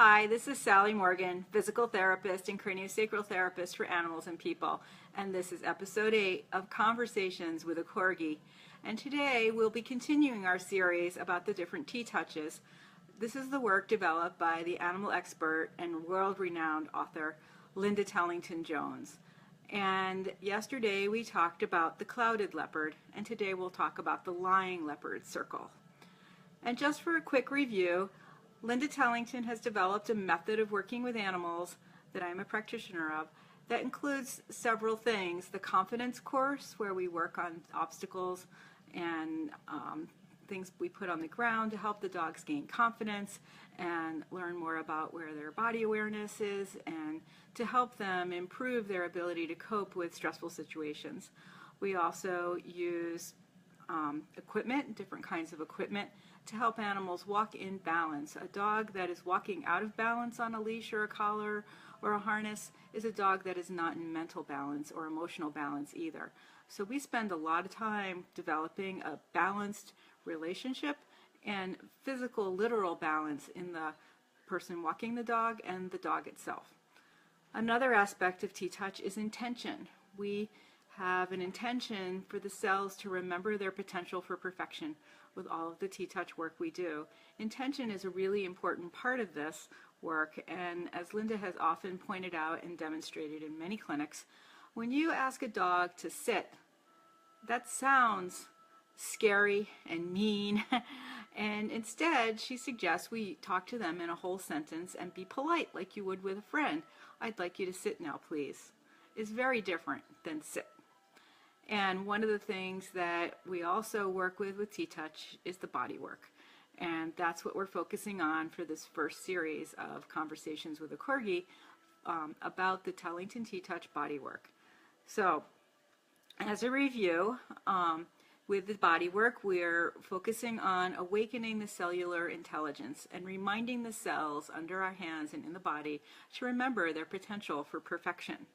Hi, this is Sally Morgan, physical therapist and craniosacral therapist for animals and people, and this is episode 8 of Conversations with a Corgi. And today we'll be continuing our series about the different TTouches. This is the work developed by the animal expert and world-renowned author Linda Tellington Jones. And yesterday we talked about the clouded leopard, and today we'll talk about the lying leopard circle. And just for a quick review, Linda Tellington has developed a method of working with animals that I'm a practitioner of that includes several things. The confidence course, where we work on obstacles and things we put on the ground to help the dogs gain confidence and learn more about where their body awareness is and to help them improve their ability to cope with stressful situations. We also use equipment, different kinds of equipment, to help animals walk in balance. A dog that is walking out of balance on a leash or a collar or a harness is a dog that is not in mental balance or emotional balance either. So we spend a lot of time developing a balanced relationship and physical, literal balance in the person walking the dog and the dog itself. Another aspect of TTouch is intention. We have an intention for the cells to remember their potential for perfection with all of the TTouch work we do. Intention is a really important part of this work, and as Linda has often pointed out and demonstrated in many clinics, when you ask a dog to sit, that sounds scary and mean, and instead she suggests we talk to them in a whole sentence and be polite like you would with a friend. "I'd like you to sit now, please," is very different than sit. And one of the things that we also work with TTouch is the body work. And that's what we're focusing on for this first series of Conversations with a Corgi about the Tellington TTouch body work. So, as a review, with the body work, we're focusing on awakening the cellular intelligence and reminding the cells under our hands and in the body to remember their potential for perfection.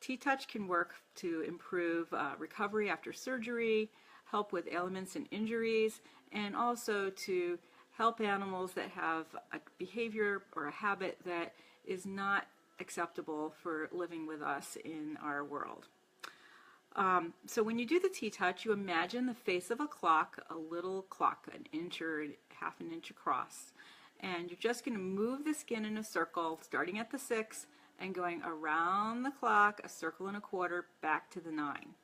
TTouch can work to improve recovery after surgery, help with ailments and injuries, and also to help animals that have a behavior or a habit that is not acceptable for living with us in our world. So when you do the TTouch, you imagine the face of a clock, a little clock, an inch or half an inch across. And you're just going to move the skin in a circle, starting at the 6 and going around the clock, a circle and a quarter, back to the 9.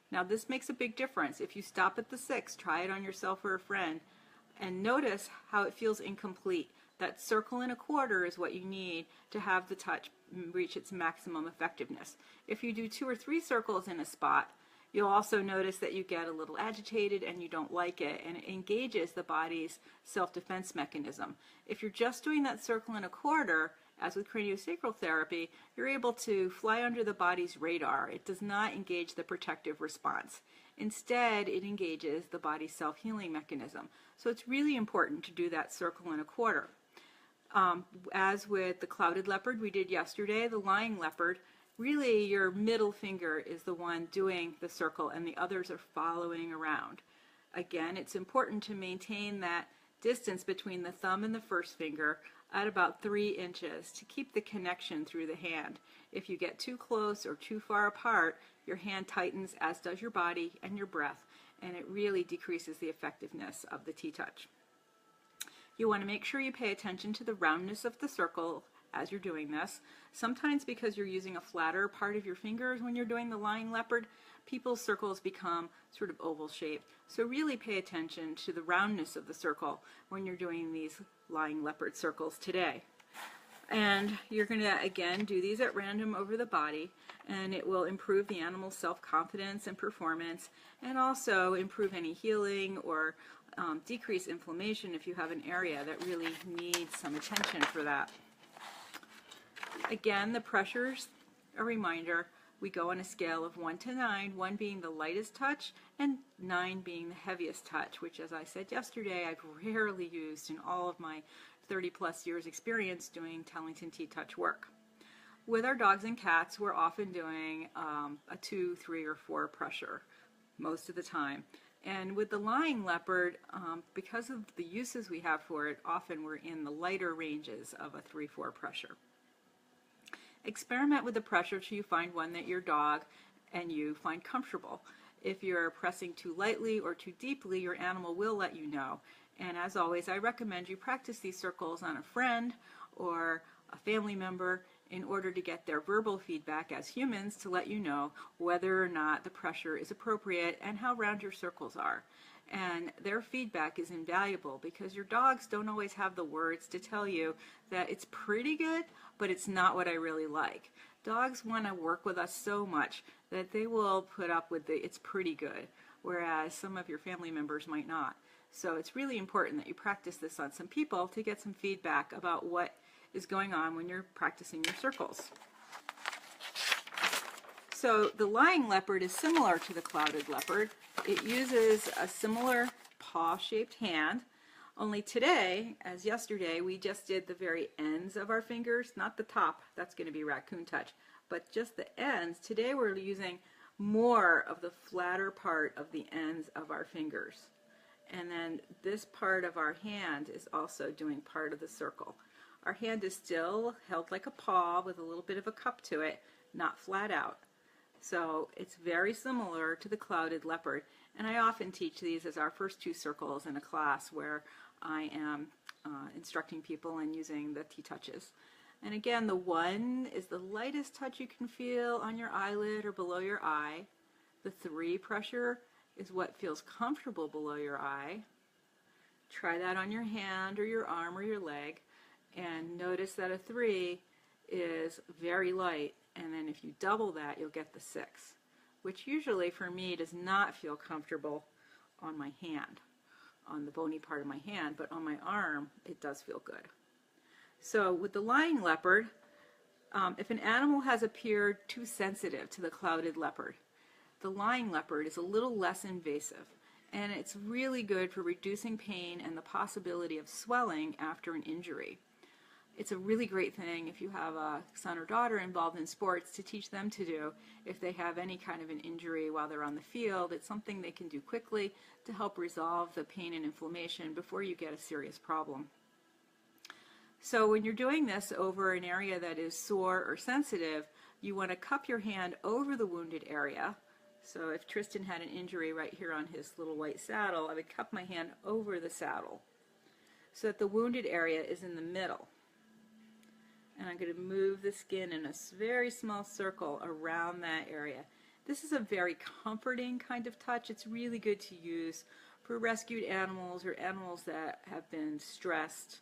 Now this makes a big difference. If you stop at the 6, try it on yourself or a friend, and notice how it feels incomplete. That circle and a quarter is what you need to have the touch reach its maximum effectiveness. If you do 2 or 3 circles in a spot, you'll also notice that you get a little agitated and you don't like it, and it engages the body's self-defense mechanism. If you're just doing that circle and a quarter, as with craniosacral therapy, you're able to fly under the body's radar. It does not engage the protective response. Instead, it engages the body's self-healing mechanism. So it's really important to do that circle and a quarter. As with the clouded leopard we did yesterday, the lying leopard, really your middle finger is the one doing the circle and the others are following around. Again, it's important to maintain that distance between the thumb and the first finger at about 3 inches to keep the connection through the hand. If you get too close or too far apart, your hand tightens, as does your body and your breath, and it really decreases the effectiveness of the TTouch. You want to make sure you pay attention to the roundness of the circle as you're doing this. Sometimes because you're using a flatter part of your fingers when you're doing the lying leopard, people's circles become sort of oval shaped. So really pay attention to the roundness of the circle when you're doing these lying leopard circles today. And you're going to again do these at random over the body, and it will improve the animal's self-confidence and performance, and also improve any healing or decrease inflammation if you have an area that really needs some attention for that. Again, the pressure's a reminder. We go on a scale of 1 to 9, 1 being the lightest touch and 9 being the heaviest touch, which, as I said yesterday, I've rarely used in all of my 30-plus years experience doing Tellington TTouch work. With our dogs and cats, we're often doing a 2, 3, or 4 pressure most of the time. And with the lying leopard, because of the uses we have for it, often we're in the lighter ranges of a 3-4 pressure. Experiment with the pressure till you find one that your dog and you find comfortable. If you're pressing too lightly or too deeply, your animal will let you know. And as always, I recommend you practice these circles on a friend or a family member in order to get their verbal feedback as humans to let you know whether or not the pressure is appropriate and how round your circles are. And their feedback is invaluable because your dogs don't always have the words to tell you that it's pretty good, but it's not what I really like. Dogs want to work with us so much that they will put up with the it's pretty good, whereas some of your family members might not. So it's really important that you practice this on some people to get some feedback about what is going on when you're practicing your circles. So the lying leopard is similar to the clouded leopard. It uses a similar paw-shaped hand, only today, as yesterday, we just did the very ends of our fingers, not the top, that's going to be raccoon touch, but just the ends. Today we're using more of the flatter part of the ends of our fingers. And then this part of our hand is also doing part of the circle. Our hand is still held like a paw with a little bit of a cup to it, not flat out. So it's very similar to the clouded leopard. And I often teach these as our first 2 circles in a class where I am instructing people and using the TTouches. And again, the 1 is the lightest touch you can feel on your eyelid or below your eye. The 3 pressure is what feels comfortable below your eye. Try that on your hand or your arm or your leg. And notice that a 3 is very light, and then if you double that, you'll get the 6, which usually for me does not feel comfortable on my hand, on the bony part of my hand, but on my arm, it does feel good. So with the lying leopard, if an animal has appeared too sensitive to the clouded leopard, the lying leopard is a little less invasive, and it's really good for reducing pain and the possibility of swelling after an injury. It's a really great thing if you have a son or daughter involved in sports to teach them to do if they have any kind of an injury while they're on the field. It's something they can do quickly to help resolve the pain and inflammation before you get a serious problem. So when you're doing this over an area that is sore or sensitive, you want to cup your hand over the wounded area. So if Tristan had an injury right here on his little white saddle, I would cup my hand over the saddle so that the wounded area is in the middle. And I'm going to move the skin in a very small circle around that area. This is a very comforting kind of touch. It's really good to use for rescued animals or animals that have been stressed.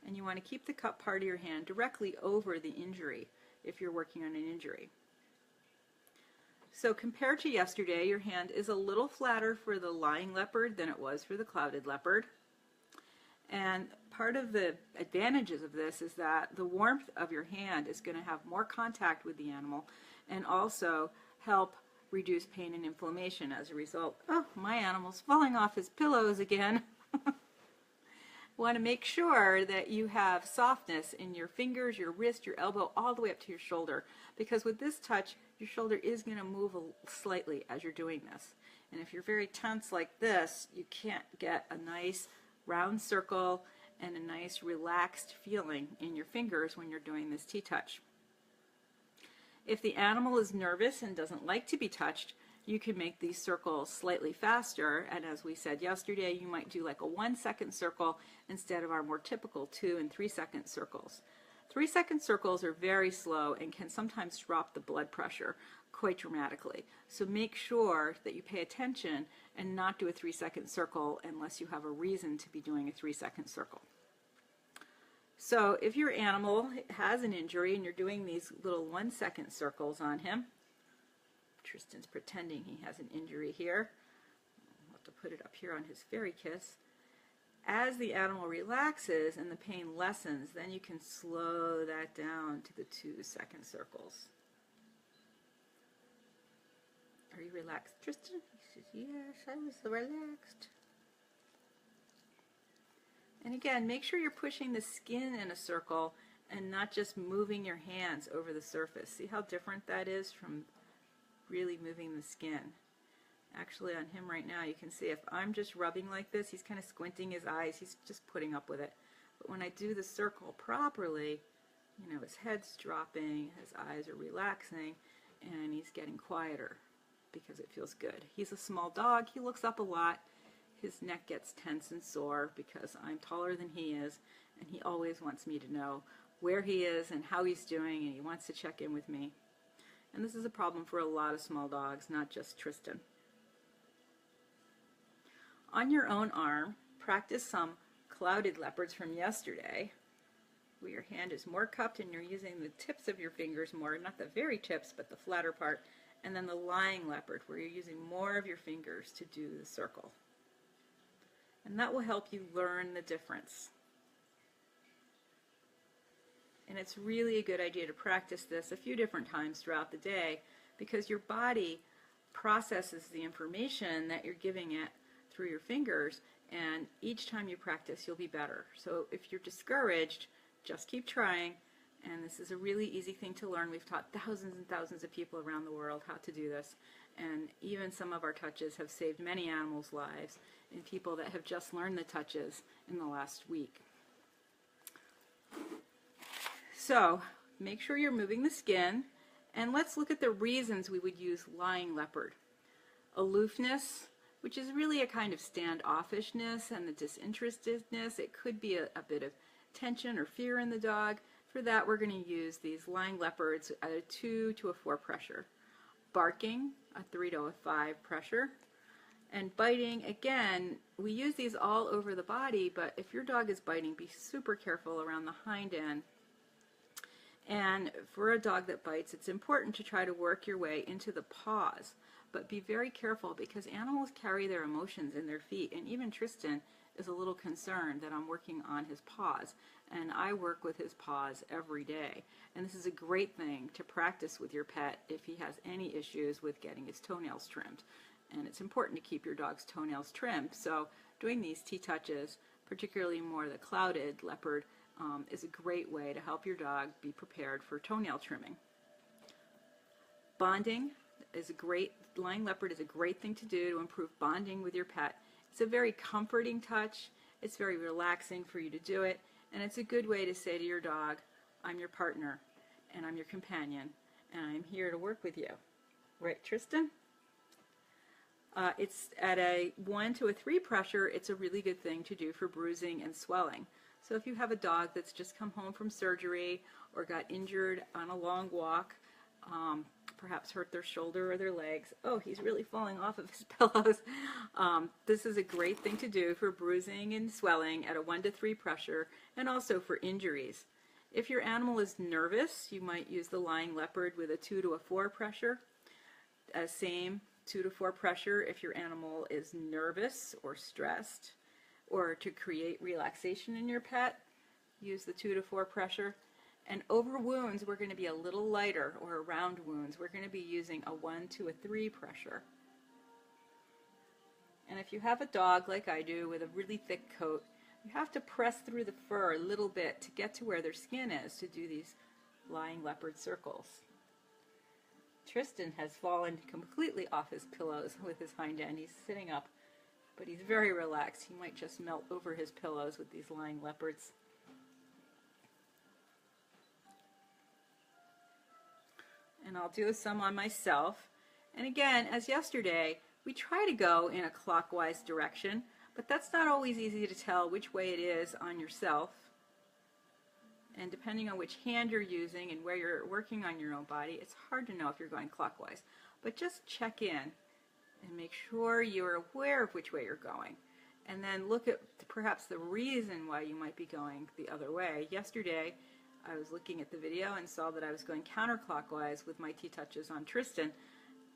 And you want to keep the cup part of your hand directly over the injury if you're working on an injury. So compared to yesterday, your hand is a little flatter for the lying leopard than it was for the clouded leopard. And part of the advantages of this is that the warmth of your hand is going to have more contact with the animal and also help reduce pain and inflammation as a result. Oh, my animal's falling off his pillows again. Want to make sure that you have softness in your fingers, your wrist, your elbow, all the way up to your shoulder, because with this touch, your shoulder is going to move slightly as you're doing this. And if you're very tense like this, you can't get a nice round circle and a nice relaxed feeling in your fingers when you're doing this TTouch. If the animal is nervous and doesn't like to be touched, you can make these circles slightly faster, and as we said yesterday, you might do like a 1-second circle instead of our more typical 2- and 3-second circles. 3-second circles are very slow and can sometimes drop the blood pressure quite dramatically. So make sure that you pay attention and not do a 3-second circle unless you have a reason to be doing a 3-second circle. So if your animal has an injury and you're doing these little 1-second circles on him, Tristan's pretending he has an injury here. I'll have to put it up here on his fairy kiss. As the animal relaxes and the pain lessens, then you can slow that down to the 2-second circles. Are you relaxed, Tristan? He says, yes, I was relaxed. And again, make sure you're pushing the skin in a circle and not just moving your hands over the surface. See how different that is from really moving the skin. Actually on him right now, you can see if I'm just rubbing like this, he's kind of squinting his eyes, he's just putting up with it. But when I do the circle properly, you know, his head's dropping, his eyes are relaxing, and he's getting quieter because it feels good. He's a small dog, he looks up a lot, his neck gets tense and sore because I'm taller than he is, and he always wants me to know where he is and how he's doing, and he wants to check in with me. And this is a problem for a lot of small dogs, not just Tristan. On your own arm, practice some clouded leopards from yesterday, where your hand is more cupped and you're using the tips of your fingers more, not the very tips, but the flatter part, and then the lying leopard, where you're using more of your fingers to do the circle. And that will help you learn the difference. And it's really a good idea to practice this a few different times throughout the day, because your body processes the information that you're giving it through your fingers, and each time you practice you'll be better. So if you're discouraged, just keep trying, and this is a really easy thing to learn. We've taught thousands and thousands of people around the world how to do this, and even some of our touches have saved many animals' lives in people that have just learned the touches in the last week. So make sure you're moving the skin, and let's look at the reasons we would use lying leopard. Aloofness, which is really a kind of standoffishness and the disinterestedness. It could be a bit of tension or fear in the dog. For that, we're going to use these lying leopards at a 2 to a 4 pressure. Barking, a 3 to a 5 pressure. And biting, again, we use these all over the body, but if your dog is biting, be super careful around the hind end. And for a dog that bites, it's important to try to work your way into the paws. But be very careful, because animals carry their emotions in their feet, and even Tristan is a little concerned that I'm working on his paws, and I work with his paws every day. And this is a great thing to practice with your pet if he has any issues with getting his toenails trimmed. And it's important to keep your dog's toenails trimmed, so doing these TTouches, particularly more the clouded leopard, is a great way to help your dog be prepared for toenail trimming. Bonding is a great, lying leopard is a great thing to do to improve bonding with your pet. It's a very comforting touch, it's very relaxing for you to do it, and it's a good way to say to your dog, I'm your partner, and I'm your companion, and I'm here to work with you. Right, Tristan? It's at a 1 to a 3 pressure, it's a really good thing to do for bruising and swelling. So if you have a dog that's just come home from surgery or got injured on a long walk, perhaps hurt their shoulder or their legs. Oh, he's really falling off of his pillows. This is a great thing to do for bruising and swelling at a 1 to 3 pressure, and also for injuries. If your animal is nervous, you might use the lying leopard with a 2 to a 4 pressure. Same 2 to 4 pressure if your animal is nervous or stressed, or to create relaxation in your pet, use the 2 to 4 pressure. And over wounds, we're going to be a little lighter, or around wounds, we're going to be using a 1 to a 3 pressure. And if you have a dog like I do with a really thick coat, you have to press through the fur a little bit to get to where their skin is to do these lying leopard circles. Tristan has fallen completely off his pillows with his hind end. He's sitting up, but he's very relaxed. He might just melt over his pillows with these lying leopards. And I'll do some on myself. And again, as yesterday, we try to go in a clockwise direction, but that's not always easy to tell which way it is on yourself. And depending on which hand you're using and where you're working on your own body, it's hard to know if you're going clockwise. But just check in and make sure you're aware of which way you're going. And then look at perhaps the reason why you might be going the other way. Yesterday, I was looking at the video and saw that I was going counterclockwise with my TTouches on Tristan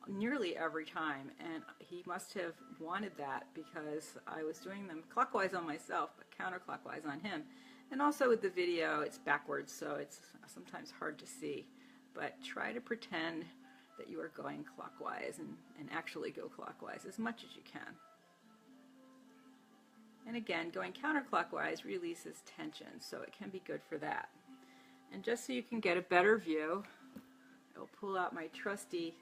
nearly every time, and he must have wanted that because I was doing them clockwise on myself but counterclockwise on him. And also with the video, it's backwards, so it's sometimes hard to see, but try to pretend that you are going clockwise and actually go clockwise as much as you can. And again, going counterclockwise releases tension, so it can be good for that. And just so you can get a better view, I'll pull out my trusty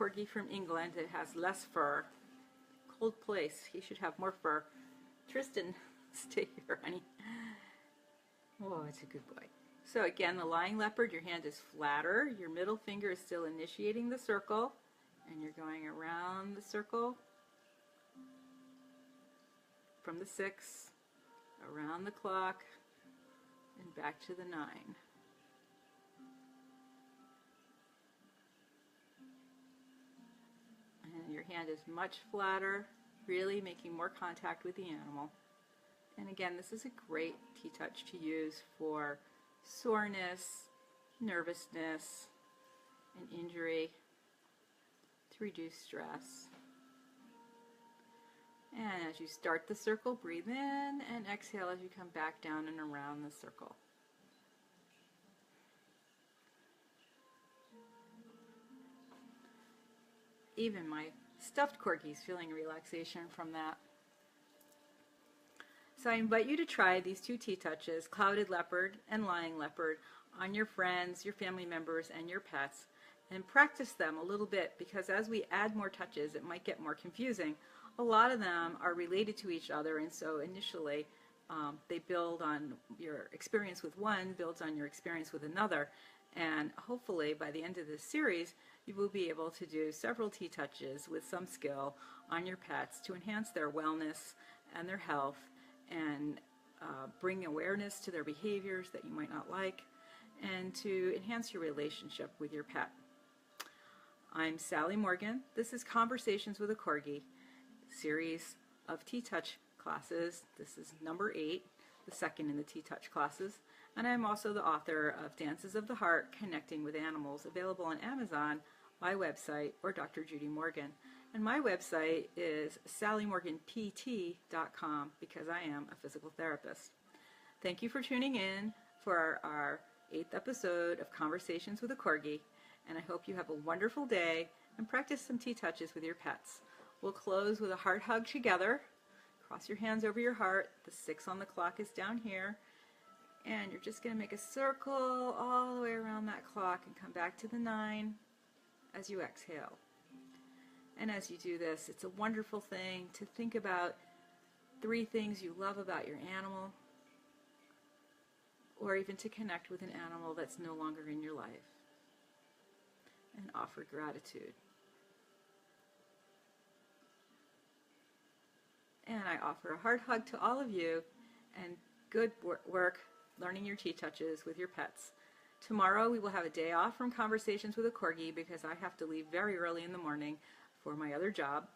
Corgi from England. It has less fur. Cold place. He should have more fur. Tristan, stay here, honey. Oh, it's a good boy. So again, the lying leopard, your hand is flatter. Your middle finger is still initiating the circle. And you're going around the circle from the 6, around the clock, and back to the 9. And your hand is much flatter, really making more contact with the animal. And again, this is a great TTouch to use for soreness, nervousness, and injury, to reduce stress. And as you start the circle, breathe in and exhale as you come back down and around the circle. Even my stuffed Corgi is feeling relaxation from that. So I invite you to try these 2 TTouches, Clouded Leopard and Lying Leopard, on your friends, your family members, and your pets, and practice them a little bit, because as we add more touches, it might get more confusing. A lot of them are related to each other, and so initially they build on your experience with one, builds on your experience with another, and hopefully by the end of this series you will be able to do several TTouches with some skill on your pets to enhance their wellness and their health, and bring awareness to their behaviors that you might not like, and to enhance your relationship with your pet. I'm Sally Morgan. This is Conversations with a Corgi, series of TTouch classes. This is number 8, the second in the TTouch classes. And I'm also the author of Dances of the Heart, Connecting with Animals, available on Amazon, my website, or Dr. Judy Morgan. And my website is sallymorganpt.com, because I am a physical therapist. Thank you for tuning in for our 8th episode of Conversations with a Corgi, and I hope you have a wonderful day and practice some TTouches with your pets. We'll close with a heart hug together. Cross your hands over your heart. The 6 on the clock is down here. And you're just going to make a circle all the way around that clock and come back to the 9 as you exhale. And as you do this, it's a wonderful thing to think about 3 things you love about your animal, or even to connect with an animal that's no longer in your life, and offer gratitude. And I offer a heart hug to all of you, and good work learning your TTouches with your pets. Tomorrow we will have a day off from Conversations with a Corgi, because I have to leave very early in the morning for my other job,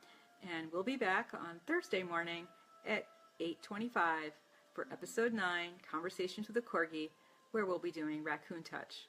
and we'll be back on Thursday morning at 8:25 for episode 9, Conversations with a Corgi, where we'll be doing Raccoon Touch.